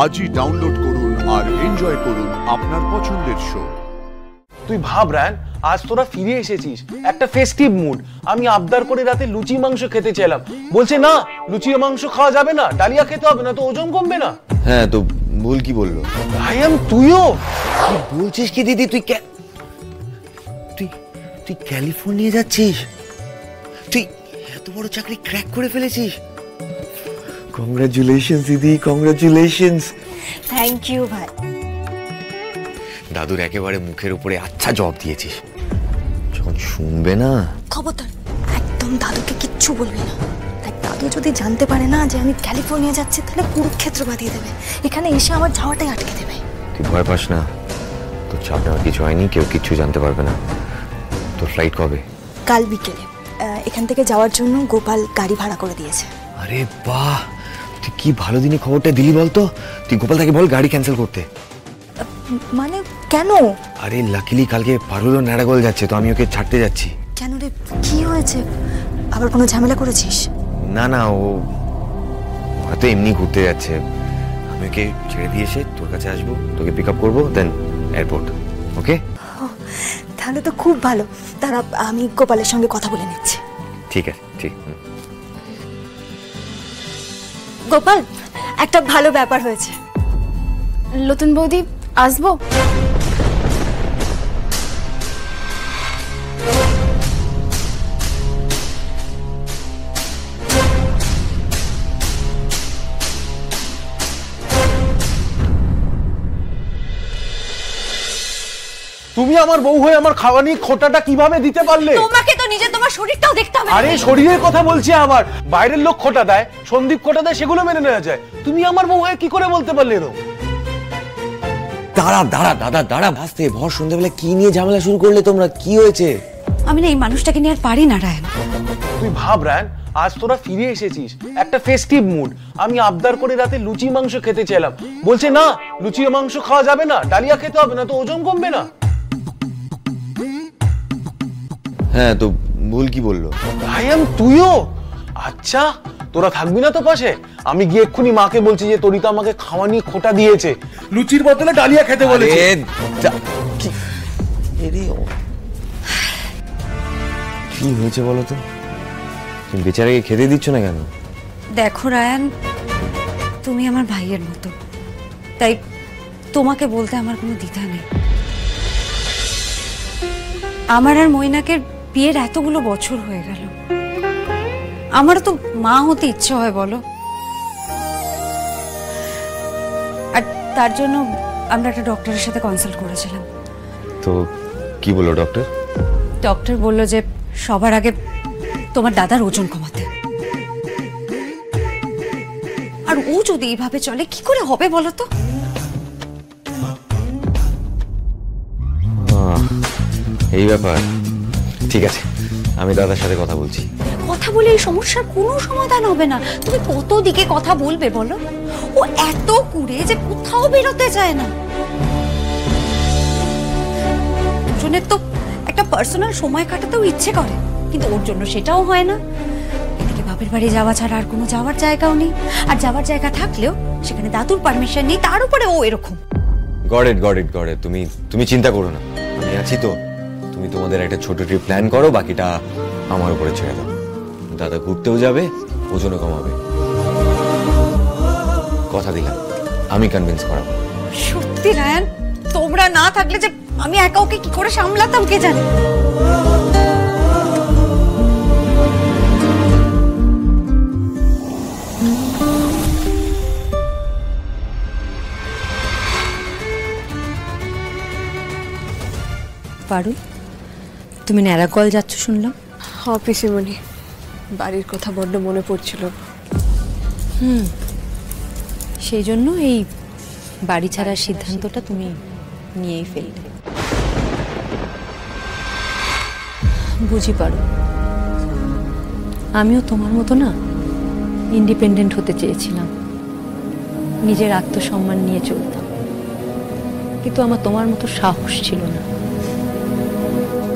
আজই ডাউনলোড করুন আর এনজয় করুন আপনার পছন্দের শো। তুই ভাব রায়ন, আজ তোরা ফিরে এসেছিস, একটা ফেস্টিভ মুড। আমি আবদার করে রাতে লুচি মাংস খেতে চাইলাম, বলছে না লুচি মাংস খাওয়া যাবে না, ডালিয়া খেতে হবে, না তো ওজন কমবে না। হ্যাঁ তো ভুল কি বললো? রায়ন তুইও কি বলছিস কি দিদি? তুই তুই ক্যালিফোর্নিয়া যাচ্ছিস? তুই এত বড় চাকরি ক্র্যাক করে ফেলেছিস? কংগ্রাচুলেশনস দিদি, কংগ্রাচুলেশনস। থ্যাংক ইউ ভাই। দাদুর একেবারে মুখের উপরে আচ্ছা জবাব দিয়েছিস। যখন শুনবে না, খবরদার একদম দাদুকে কিচ্ছু বলবি না। তাই দাদু যদি জানতে পারে না যে আমি ক্যালিফোর্নিয়া যাচ্ছি, তাহলে কুরুক্ষেত্র বাঁধিয়ে দেবে, এখানে এসে আমার যাওয়াটাই আটকে দেবে। তুই ভয় পাস না, তোর চাপ নেওয়ার কিছু হয়নি, কেউ কিচ্ছু জানতে পারবে না। তোর ফ্লাইট কবে? কাল বিকেলে। এখান থেকে যাওয়ার জন্য গোপাল গাড়ি ভাড়া করে দিয়েছে। আরে বাহ, তুই কি ভালো দিনে খবরটা দিলি বলতো। তুই গোপাল তাকে বল গাড়ি ক্যান্সেল করতে। মানে কেন? আরে লাকিলি কালকে পারুল নারাগোল যাচ্ছে, তো আমি ওকে ছাড়তে যাচ্ছি। কেন রে, কি হয়েছে? আবার কোনো ঝামেলা করেছিস? না না, ও হয়তো এমনি ঘুরতে যাচ্ছে। আমি ওকে ছেড়ে দিয়ে এসে তোর কাছে আসবো, তোকে পিক আপ করবো, দেন এয়ারপোর্ট। ওকে? তাহলে তো খুব ভালো। তারা আমি গোপালের সঙ্গে কথা বলে নিচ্ছি। ঠিক আছে, ঠিক। গোপাল, একটা ভালো ব্যাপার হয়েছে। নতুন বৌদি আসবো? তুমি আমার বউ হয়ে আমার খাওয়া নিয়ে খোটাটা কিভাবে দিতে পারলে? তোমাকে তো নিজে তোমার শরীরটাও দেখতে হবে। আরে শরীরের কথা বলছি, আবার বাইরের লোক খোটা দেয়, সন্দীপ খোটা দেয়, সেগুলো মেনে নেওয়া যায়। তুমি আমার বউ হয়ে কি করে বলতে পারলে? দাঁড়া দাঁড়া দাদা, দাঁড়া ভাসতে। ভর সন্ধ্যাবেলা কি নিয়ে ঝামেলা শুরু করলে তোমরা? কি হয়েছে? আমি না এই মানুষটাকে নিয়ে আর পারি না রায়ন। তুই ভাব রায়ন, আজ তোরা ফিরে এসেছিস, একটা ফেস্টিভ মুড। আমি আবদার করে রাতে লুচি মাংস খেতে চাইলাম, বলছে না লুচি মাংস খাওয়া যাবে না, ডালিয়া খেতে হবে, না তো ওজন কমবে না। হ্যাঁ তো ভুল কি বললো? রায়ন তুইও? আচ্ছা, তোরা থাকবি না তো পাশে? আমি গিয়ে এক্ষুনি মাকে বলছি যে তরিতা আমাকে খাওয়া নিয়ে খোটা দিয়েছে, লুচির বদলে ডালিয়া খেতে বলেছে। কি হয়েছে বলো তো? তুমি বেচারাকে খেতে দিচ্ছ না কেন? দেখো রায়ান, তুমি আমার ভাইয়ের মতো, তাই তোমাকে বলতে আমার কোনো দ্বিধা নেই। আমার আর মৈনাকের বিয়ের এতগুলো বছর হয়ে গেল, আমারও তো মা হতে ইচ্ছে হয় বলো। আর তার জন্য আমরা একটা ডক্টরের সাথে কনসাল্ট করেছিলাম। তো কি বললো ডক্টর? ডক্টর বললো যে সবার আগে তোমার দাদার ওজন কমাতে। আর ও যদি এইভাবে চলে কি করে হবে বলো তো? এই ব্যাপার, ঠিক আছে, আমি দাদার সাথে কথা বলছি। কথা বলে এই সমস্যার কোনো সমাধান হবে না। তুমি কত দিকে কথা বলবে বলো? ও এত কুড়ে যে কোথাও বেরোতে চায় না। দুজনের তো একটা পার্সোনাল সময় কাটাতেও ইচ্ছে করে, কিন্তু ওর জন্য সেটাও হয় না। এদিকে বাপের বাড়ি যাওয়া ছাড়া আর কোনো যাওয়ার জায়গাও নেই, আর যাওয়ার জায়গা থাকলেও সেখানে দাদুর পারমিশন নেই, তার উপরে ও এরকম। Got it, got it, got it. তুমি চিন্তা করো না, আমি আছি তো। তুমি তোমাদের একটা ছোট ট্রিপ প্ল্যান করো, বাকিটা আমার উপরে ছেড়ে দাও। দাদা ঘুরতেও যাবে, ওজনও কমাবে। কথা দিলাম, আমি কনভিন্স করাবো। সত্যি রায়ান, তোমরা না থাকলে যে আমি একা ওকে কি করে সামলাতাম কে জানে। পারুল, তুমি নারাগোল যাচ্ছ শুনলাম? হ্যাঁ পিসিমণি, বাড়ির কথা বড্ড মনে পড়ছিল। সেই জন্য এই বাড়ি ছাড়ার সিদ্ধান্তটা তুমি নিয়েই ফেললে। বুঝি পারো, আমিও তোমার মতো না ইন্ডিপেন্ডেন্ট হতে চেয়েছিলাম, নিজের আত্মসম্মান নিয়ে চলতাম, কিন্তু আমার তোমার মতো সাহস ছিল না।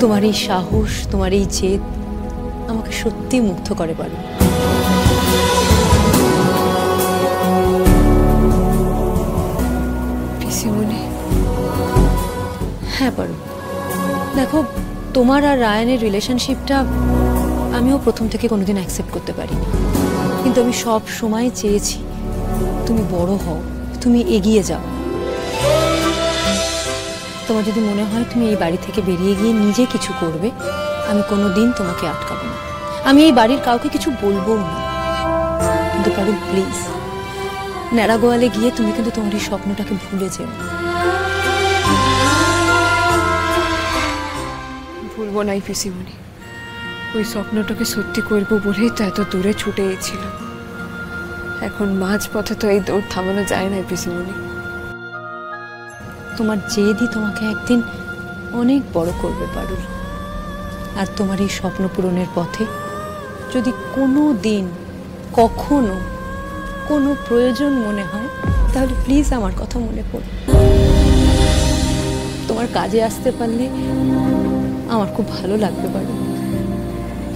তোমার এই সাহস, তোমার এই জেদ আমাকে সত্যি মুগ্ধ করে পারো। পিসিমণি। হ্যাঁ পারো। দেখো, তোমার আর রায়ানের রিলেশনশিপটা আমিও প্রথম থেকে কোনোদিন অ্যাকসেপ্ট করতে পারিনি, কিন্তু আমি সব সময় চেয়েছি তুমি বড় হও, তুমি এগিয়ে যাও। তোমার যদি মনে হয় তুমি এই বাড়ি থেকে বেরিয়ে গিয়ে নিজে কিছু করবে, আমি কোনোদিন তোমাকে আটকাবো না। আমি এই বাড়ির কাউকে কিছু বলবো না। কিন্তু পারুল প্লিজ, ন্যাড়া গোয়ালে গিয়ে তুমি কিন্তু তোমার এই স্বপ্নটাকে ভুলে যেও। ভুলবো নাই পিসিমণি, ওই স্বপ্নটাকে সত্যি করবো বলেই তো এত দূরে ছুটে গেছিল। এখন মাঝ পথে তো এই দৌড় থামানো যায় না পিসিমণি। তোমার জেদই তোমাকে একদিন অনেক বড় করবে পারুল। আর তোমার এই স্বপ্ন পূরণের পথে যদি কোনো দিন কখনো কোনো প্রয়োজন মনে হয়, তাহলে প্লিজ আমার কথা মনে পড়ো। তোমার কাজে আসতে পারলে আমার খুব ভালো লাগবে পারুল।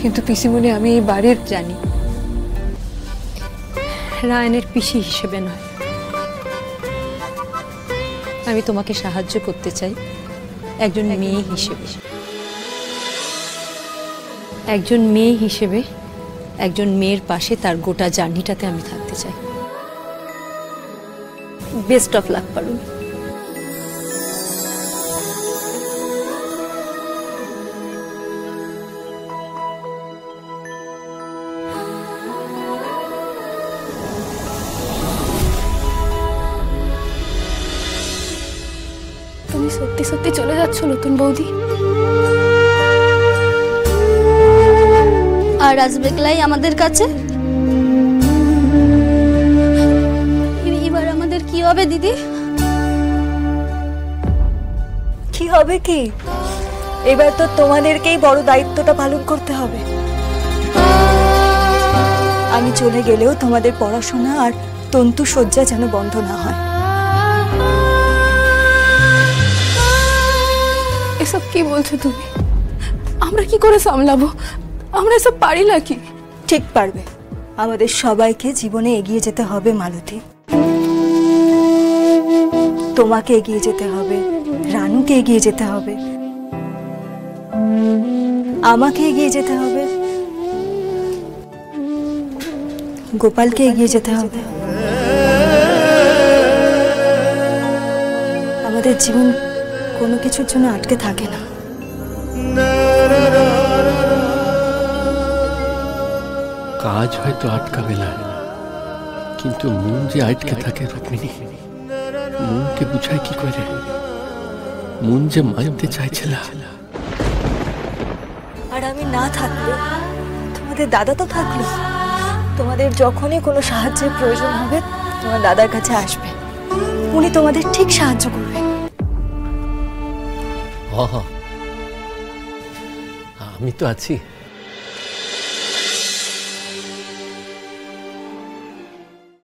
কিন্তু পিসিমণি, আমি এই বাড়ির জানি রায়ানের পিসি হিসেবে নয়, আমি তোমাকে সাহায্য করতে চাই একজন মেয়ে হিসেবে। একজন মেয়ে হিসেবে একজন মেয়ের পাশে তার গোটা জার্নিটাতে আমি থাকতে চাই। বেস্ট অফ লাক পারুল। তুমি সত্যি সত্যি চলে যাচ্ছ নতুন বৌদি? আর আসবে ক্লাই আমাদের কাছে? এবার আমাদের কি হবে দিদি? কি হবে কি? এবার তো তোমাদেরকেই বড় দায়িত্বটা পালন করতে হবে। আমি চলে গেলেও তোমাদের পড়াশোনা আর তন্তু শয্যা যেন বন্ধ না হয়। এসব কি বলছো তুমি? আমরা কি করে সামলাবো? আমরা এসব পারি নাকি? ঠিক পারবে। আমাদের সবাইকে জীবনে এগিয়ে যেতে হবে মালতী। তোমাকে এগিয়ে যেতে হবে, রানুকে এগিয়ে যেতে হবে, আমাকে এগিয়ে যেতে হবে, গোপালকে এগিয়ে যেতে হবে। আমাদের জীবন কোনো কিছুর জন্য আটকে থাকে না। কাজ হয়তো আটকাবে না, কিন্তু মন যে আটকে থাকে রুক্মিণী, মনকে বুঝায় কি করে? মন যে মানতে চাইছে না। আর আমি না থাকলে তোমাদের দাদা তো থাকলো। তোমাদের যখনই কোনো সাহায্যের প্রয়োজন হবে তোমার দাদার কাছে আসবে, উনি তোমাদের ঠিক সাহায্য করবেন। আমি তো আছি।